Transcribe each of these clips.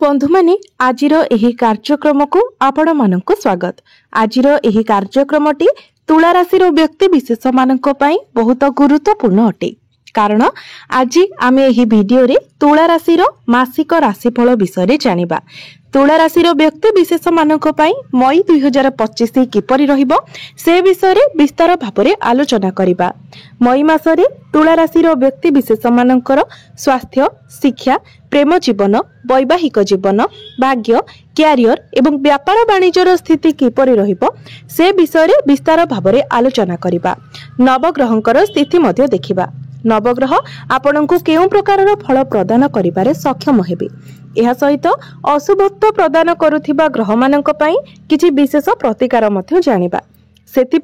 बंधु माने आजिर एही कार्यक्रम को आपण मानक स्वागत। आजिर एही कार्यक्रमटी तुला राशि व्यक्ति विशेष मानक पई बहुत गुरुत्वपूर्ण अटे, कारण आज आम एही वीडियो रे तुला राशि मासिक राशिफल विषय जानिबा। तुला राशि व्यक्ति विशेष मानक पई मई 2025 किपरि रहिबो से विषय विस्तार भाव आलोचना करिबा। मई मासरे तुला राशि व्यक्ति विशेष मानकर स्वास्थ्य, शिक्षा, प्रेम जीवन, वैवाहिक जीवन, भाग्य, क्यारियर एवं व्यापार वाणिज्यर स्थिति किपरि रहिबो से विषय विस्तार भाव आलोचना करिबा। नवग्रहंकर स्थिति मध्य देखिबा। नवग्रह आपणको केउं प्रकारर फल प्रदान करिबारे सक्षम हेबे। एहा सहित अशुभत्व प्रदान करुथिबा ग्रह मानक पई किछि विशेष प्रतिकार मध्य जानिबा। सेति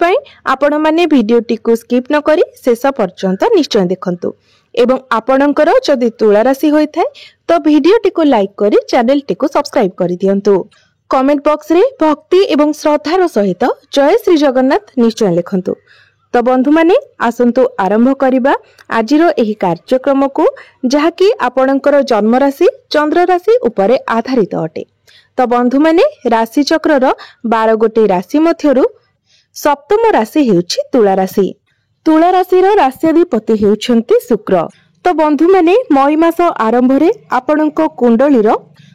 आपण माने भिडियोटी को स्किप न करी शेष पर्यंत निश्चय देखंतु एवं आपणकर जदि तुला राशि होय थाय तो भिडियोटी को लाइक करी चैनल टी को सब्सक्राइब करि दियंतु। कमेंट बॉक्स रे भक्ति एवं श्रद्धार सहित जय श्री जगन्नाथ निश्चय लिखंतु। तो बंधु माने आसंतु आरंभ करिबा आजिरो एही कार्यक्रम को, जहाकी आपणकर जन्म राशि चंद्र राशि उपरे आधारित अटे। तो बंधु माने राशि चक्रर 12 गोटी राशि मध्यरु सप्तम राशि हेउछि तुला राशि। तुला राशि राष्ट्राधिपति हेउछन्ति शुक्र। तो बंधु माने मई मास आरंभ रे आपणको कुंडलीर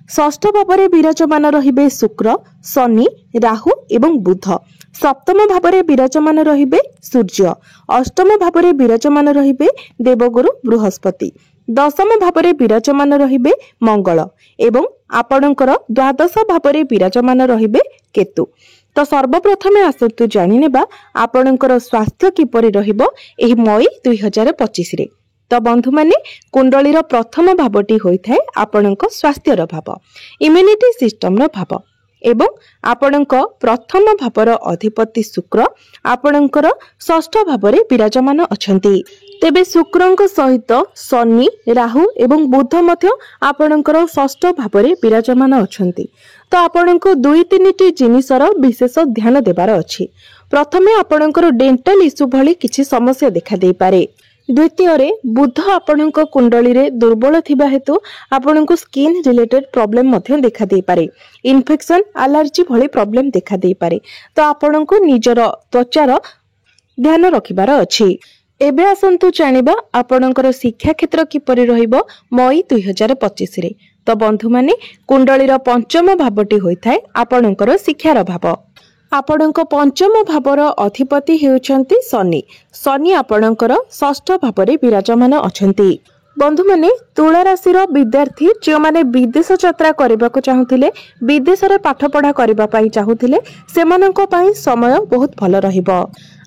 षष्ठ भावरे विराजमान रहिबे शुक्र, शनि, राहु एवं बुध। सप्तम भावरे विराजमान रहिबे सूर्य, अष्टम भावरे विराजमान रहिबे देवगुरु बृहस्पति, दशम भावरे विराजमान रहिबे मंगल एवं आपणकर द्वादश भावरे विराजमान रहिबे केतु। तो सर्वप्रथमे आसतु जानि नेबा आपणकर स्वास्थ्य किपरि रहिबो एही मई 2025 रे। तो बंधु माने कुंडलीर प्रथम भावटी होई थाए आपणक स्वास्थ्यर भाव, इम्यूनिटी सिस्टम रो भाव एवं आपणक प्रथम भावर अधिपति शुक्र आपणकर षष्ठ भावरे विराजमान अछंती। तेबे शुक्रंक सहित शनि, राहु एवं बुध मध्य आपणकर षष्ठ भावरे विराजमान अछंती। तो आपणको 2-3टी जिनिसर विशेष ध्यान देबार अछि। प्रथमे आपणकर डेंटल इश्यू भली किछि समस्या देखा देई पारे। द्वितीय रे बुध आपणको कुंडली रे दुर्बल थिबा हेतु आपणको स्किन रिलेटेड प्रॉब्लम मध्य देखा देई पारे। इन्फेक्शन, एलर्जी भली प्रॉब्लम देखा देई पारे। तो आपणको निजर त्वचार ध्यान रखिबार अछि। एबे आसंतु जानिबा आपणकर शिक्षा क्षेत्र किपरि रहिबो मई 2025 रे। तो बंधु माने कुंडलीर पंचम भावटी होई थाए आपणकर शिक्षार भाव। आपणक पंचम भावर अधिपति हेउछन्ति शनि। शनि आपणकर षष्ठ भावरे विराजमान अछन्ति। बंधु माने तुला राशिर विद्यार्थी जो माने विदेश यात्रा करबाको चाहुथिले, विदेश रे पाठ पढ़ा करबा पई चाहुथिले, सेमानक पई समय बहुत भल रहिबो।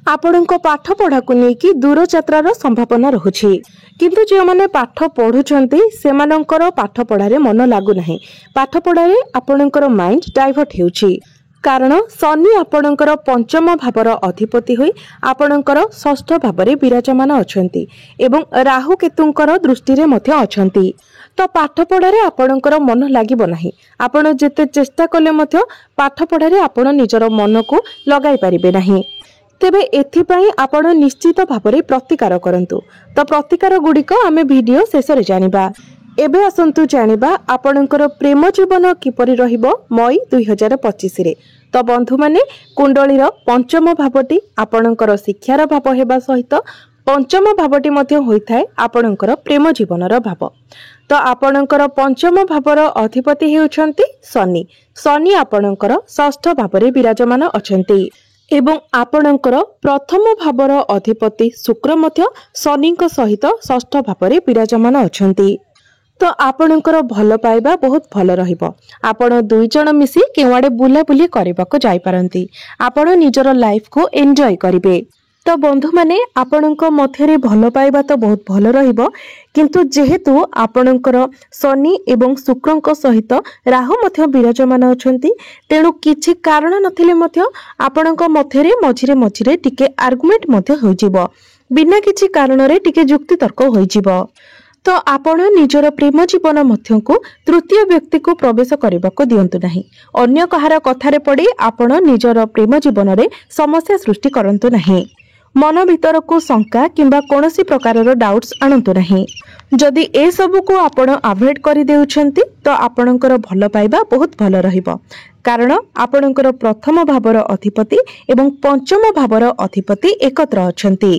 आपणक पाठ पढ़ा को नेकी दूर यात्रार संभावना रहुछि, किंतु जो माने पाठ पढुछन्ति सेमानकर पाठ पढ़ारे मन लागु नाही। पाठ पढ़ारे आपणकर माइंड डाइवर्ट हेउछि, कारण शनि आपणकर पंचम भावर अधिपति होई आपणकर षष्ठ भावरे विराजमान अछंती एवं राहु केतुंकर दृष्टि रे मध्य अछंती। तो पाठ पढ़ारे आपणकर मन लागिबो नाही। आपण जेते चेष्टा कले मध्य पाठ पढ़ारे आपण निजर मन को लगाई परिबे नाही। तेबे एथिपई आपण निश्चित भावरे प्रतिकार करंतु। तो प्रतिकार गुडिक आमे वीडियो शेष रे जानिबा। एबे आसंतु जानिबा आपणकर प्रेम जीवन किपरि रहिबो मई 2025 रे। तो बंधु माने कुंडलीर पंचम भावटी आपणकर शिक्षार भाव हेबा सहित पंचम भावटी मध्य होई थाए आपणकर प्रेम जीवनर भाव। तो आपणकर पंचम भावर अधिपति हेउछन्ति शनि। शनि आपणकर षष्ठ भावरे विराजमान अछन्ति एवं आपणकर प्रथम भावर अधिपति शुक्र मध्य शनिक सहित षष्ठ भावरे विराजमान अछन्ति। तो आपणकर भल पाइबा बहुत भल रहिबो। आपण दुई जण मिसी केवाडे बुला बुली करबाको जाई पारंती। आपण निजर लाइफ को एन्जॉय करिवे। तो बंधु माने आपणक मध्यरे भल पाइबा तो बहुत भल रहिबो, किंतु जेहेतु आपणकर शनि एवं शुक्रंक सहित राहु मध्य विराजमान अछंती, तेणु किछि कारण नथिले मध्य आपणक मध्यरे मझिरे मझिरे टिके आर्गुमेंट मध्य होई जिवो। बिना किछि कारण रे टिके युक्ति तर्क होई जिवो। तो आपण निजर प्रेम जीवन मध्य को तृतीय व्यक्ति को प्रवेश करने को दिंतु नहीं। अन्य कहार कथारे पड़ी आपण निजर प्रेम जीवन रे समस्या सृष्टि करंतु नहीं। मन भीतर को शंका किंबा कोनोसी प्रकारर डाउट्स आणंतु नहीं। जदि ए सब को आपण अवॉइड कर देउछंती तो आपणकर भल पाइबा बहुत भल रहिबो, कारण आपणकर प्रथम भावर अधिपति एवं पंचम भावर अधिपति एकत्र अछंती।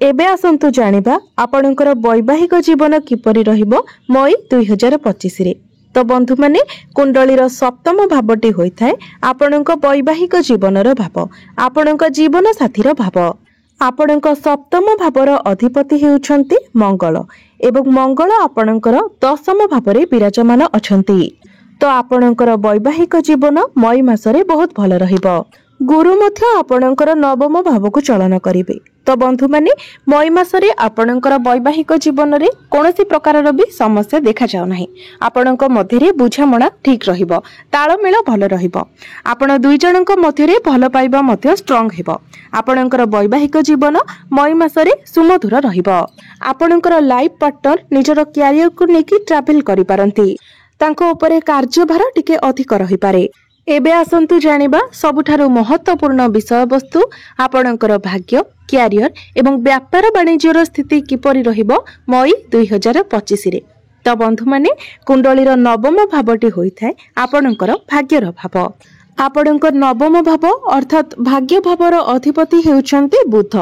एबे आसंतु जानिबा आपणकर वैवाहिक जीवन किपरि रहिबो मई 2025 रे। तो बंधु माने कुंडलीर सप्तम भावटी होइथाय आपणक वैवाहिक जीवनर भाव, आपणक जीवन साथीर भाव। आपणक सप्तम भावर अधिपति हेउछंती मंगल एवं मंगल आपणकर दशम भावरे विराजमान अछंती। तो आपणकर वैवाहिक जीवन मई मासरे बहुत भल रहिबो। गुरु मध्य आपणकर नवम भाव को चलन करिवे। तो बंधु माने मई मासरे आपणकर वैवाहिक जीवन रे कोनोसी प्रकारर भी समस्या देखा जाउ नाही। आपणक मध्य रे बुझामणा ठीक रहिबो, ताळमेळ भल रहिबो। आपण दुई जनक मध्य रे भल पाइबा मध्य स्ट्रांग हेबो। आपणकर वैवाहिक जीवन मई मासरे सुमधुर रहिबो। आपणकर लाइफ पार्टनर निजर कैरियर को नेकी ट्रैवल करि पारंती। तांको उपरे कार्यभार टिके अधिक रहि पारे। एबे आसंतु जानिबा सबुठारु महत्वपूर्ण विषय वस्तु आपणकर भाग्य, कैरियर एवं व्यापार वाणिज्यर स्थिति किपरि रहिबो मई 2025 रे। तो बंधु माने कुंडलीर नवम भावटी होइथाय आपणकर भाग्यर भाव। आपणकर नवम भाव अर्थात भाग्य भावर अधिपति हेउछंती बुध।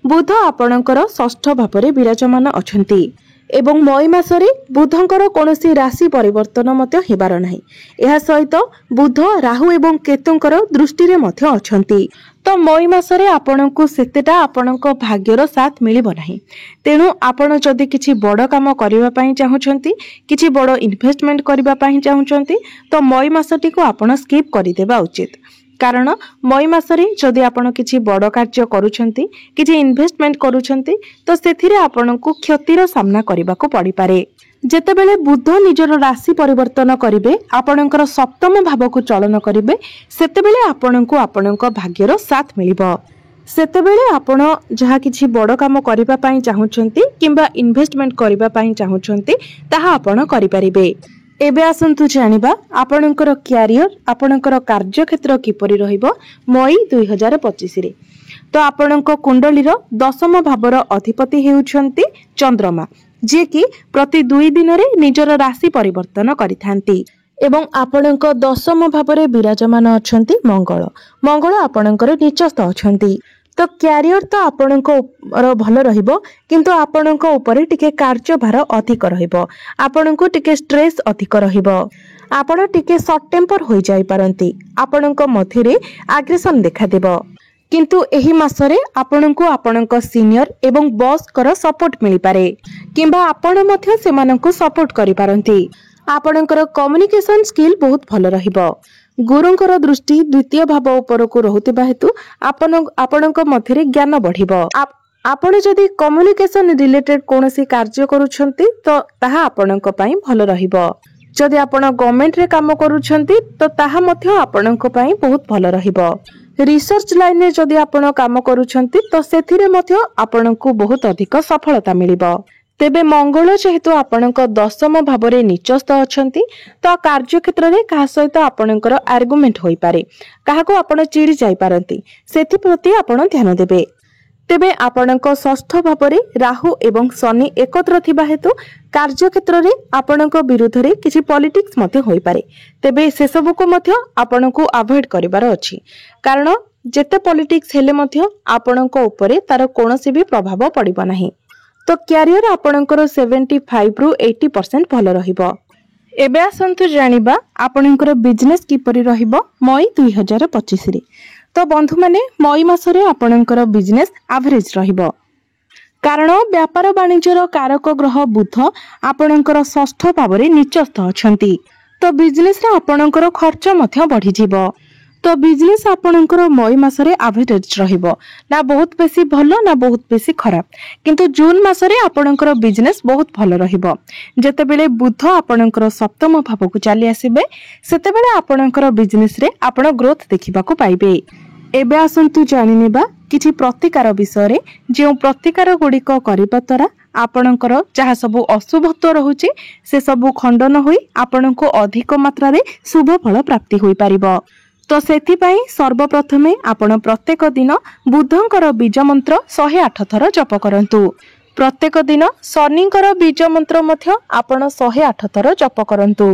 बुध आपणकर षष्ठ भावरे विराजमान अछंती एवं मई मासरे बुधंकर कोनोसी राशि परिवर्तन मध्य हेबार नाही। एहा सहित बुध राहु एवं केतुंकर दृष्टि रे मध्य अछंती। तो मई मासरे आपणको सेतेटा आपणको भाग्यर साथ मिलिबो नाही। तेणु आपण जदि किछि बड़ काम करिबा पई चाहुछंती, किछि बड़ इन्वेस्टमेंट करिबा पई चाहुछंती तो मई मासटी को आपण स्किप करि देबा उचित। कारण मई मासरे जदि आपण किछि बड़ कार्य करूछंती, किछि इन्वेस्टमेंट करूछंती तो सेथिरे आपणको क्षतिर सामना करिबाको पड़ी पारे। जेतेबेले बुध निजर राशि परिवर्तन करिवे, आपणकर सप्तम भाव को चलन करिवे, सेतेबेले आपणको आपणक भाग्यर साथ मिलिबो। सेतेबेले आपण जहा किछि बड़ काम करिबा पई चाहुछंती किंबा इन्वेस्टमेंट करिबा पई चाहुछंती ताहा आपण करि परिबे। एबे आसंतु जानिबा आपणकर कैरियर, आपणकर कार्यक्षेत्र किपरि रहिबो मई 2025 रे। तो आपणक कुंडलीर दशम भावर अधिपति हेउछंती चंद्रमा, जे कि प्रति 2 दिन रे निजर राशि परिवर्तन करिथांती एवं आपणक दशम भावरे विराजमान अछंती मंगल। मंगल आपणकर निचस्थ अछंती। तो कैरियर तो आपणक भल रहिबो, किंतु आपणक ऊपर टिके कार्यभार अधिक रहिबो, आपणक टिके स्ट्रेस अधिक रहिबो, आपण टिके शॉर्ट टेम्पर होई जाई पारंती, आपणक मध्य रे एग्रेशन देखा देबो। किंतु एही मासरे आपणको आपणक सीनियर एवं बॉस कर सपोर्ट मिली पारे, किंबा आपण मध्य सेमानंको सपोर्ट करि पारंती। आपणकर कम्युनिकेशन स्किल बहुत भल रहिबो। गुरुंकर दृष्टि द्वितीय भाव उपर को रहुतिबा हेतु आपणक मध्य रे ज्ञान बढ़िबो। आपण जदि कम्युनिकेशन रिलेटेड कोनोसी कार्य करूछंती तो ताहा आपणक पई भल रहिबो। जदि आपण गवर्नमेंट रे काम करूछंती तो ताहा मध्य आपणक पई बहुत भल रहिबो। रिसर्च लाइन रे जदि आपण काम करूछंती तो सेथिरे मध्य आपणको बहुत अधिक सफलता मिलिबो। तेबे मंगल जेहेतु आपणक दशम भावरे निचस्थ अछंती तो कार्य क्षेत्र रे कहा सहित आपणकर आर्गुमेंट होई पारे, काहाको आपण चिड़ी जाई पारंती, सेथि प्रति आपण ध्यान देबे। तेबे आपणक षष्ठ भावरे राहु एवं शनि एकत्र थिबा हेतु कार्य क्षेत्र रे आपणक विरुद्ध रे किछि पॉलिटिक्स मते होई पारे। तेबे से सब को मध्य आपणको अवॉइड करिवार अछि, कारण जेते पॉलिटिक्स हेले मध्य आपणक ऊपर तार कोनोसी भी प्रभाव पड़िबो नाही। तो कैरियर आपणकर 75 रु 80% भल रहिबो। एबे आसंतु जानिबा आपणकर बिजनेस किपरि रहिबो मई 2025 रे। तो बंधु माने मई मासरे आपणकर बिजनेस एवरेज रहिबो, कारण व्यापार वाणिज्यर कारक ग्रह बुध आपणकर षष्ठ भावरे निचस्थ अछंती। तो बिजनेस रे आपणकर खर्च मध्य बढ़ी जिवो। तो बिजनेस आपणकर मई मासरे एवरेज रहिबो, ना बहुत बेसी भलो ना बहुत बेसी खराब, किंतु जून मासरे आपणकर बिजनेस बहुत भलो रहिबो। जेतेबेले बुध आपणकर सप्तम भाव को चली आसीबे सेतेबेले आपणकर बिजनेस रे आपण ग्रोथ देखिबा को पाइबे। एबे आसंतु जानि नेबा किछि प्रतिकार विषय रे, जे प्रतिकार गुडिक करिबा तरा आपणकर जहा सब अशुभत्व रहुचे से सब खंडन होई आपणको अधिक मात्रा रे शुभ फल प्राप्ति होई पारिबो। तो सेथिपाई सर्वप्रथमे आपण प्रत्येक दिन बुद्धंकर बीज मंत्र 108 थर जप करंतु। प्रत्येक दिन शनिंकर बीज मंत्र मध्य आपण 108 थर जप करंतु।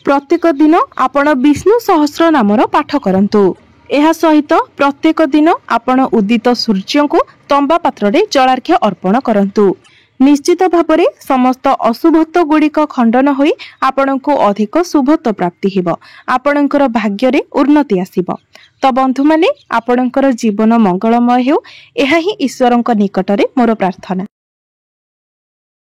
प्रत्येक दिन आपण विष्णु सहस्र नामर पाठ करंतु। एहा सहित प्रत्येक दिन आपण उदित सूर्य को तंबा पात्र रे जलार्घ्य अर्पण करंतु। निश्चित भाବରେ समस्त अशुभत्व गुड़िक खंडन होई आपणको अधिक शुभत्व प्राप्ति हेबो। आपणकर भाग्य रे उन्नति आसीबो। तो बंधु माने आपणकर जीवन मंगलमय हेउ, एहा ही ईश्वरक निकटरे मोर प्रार्थना।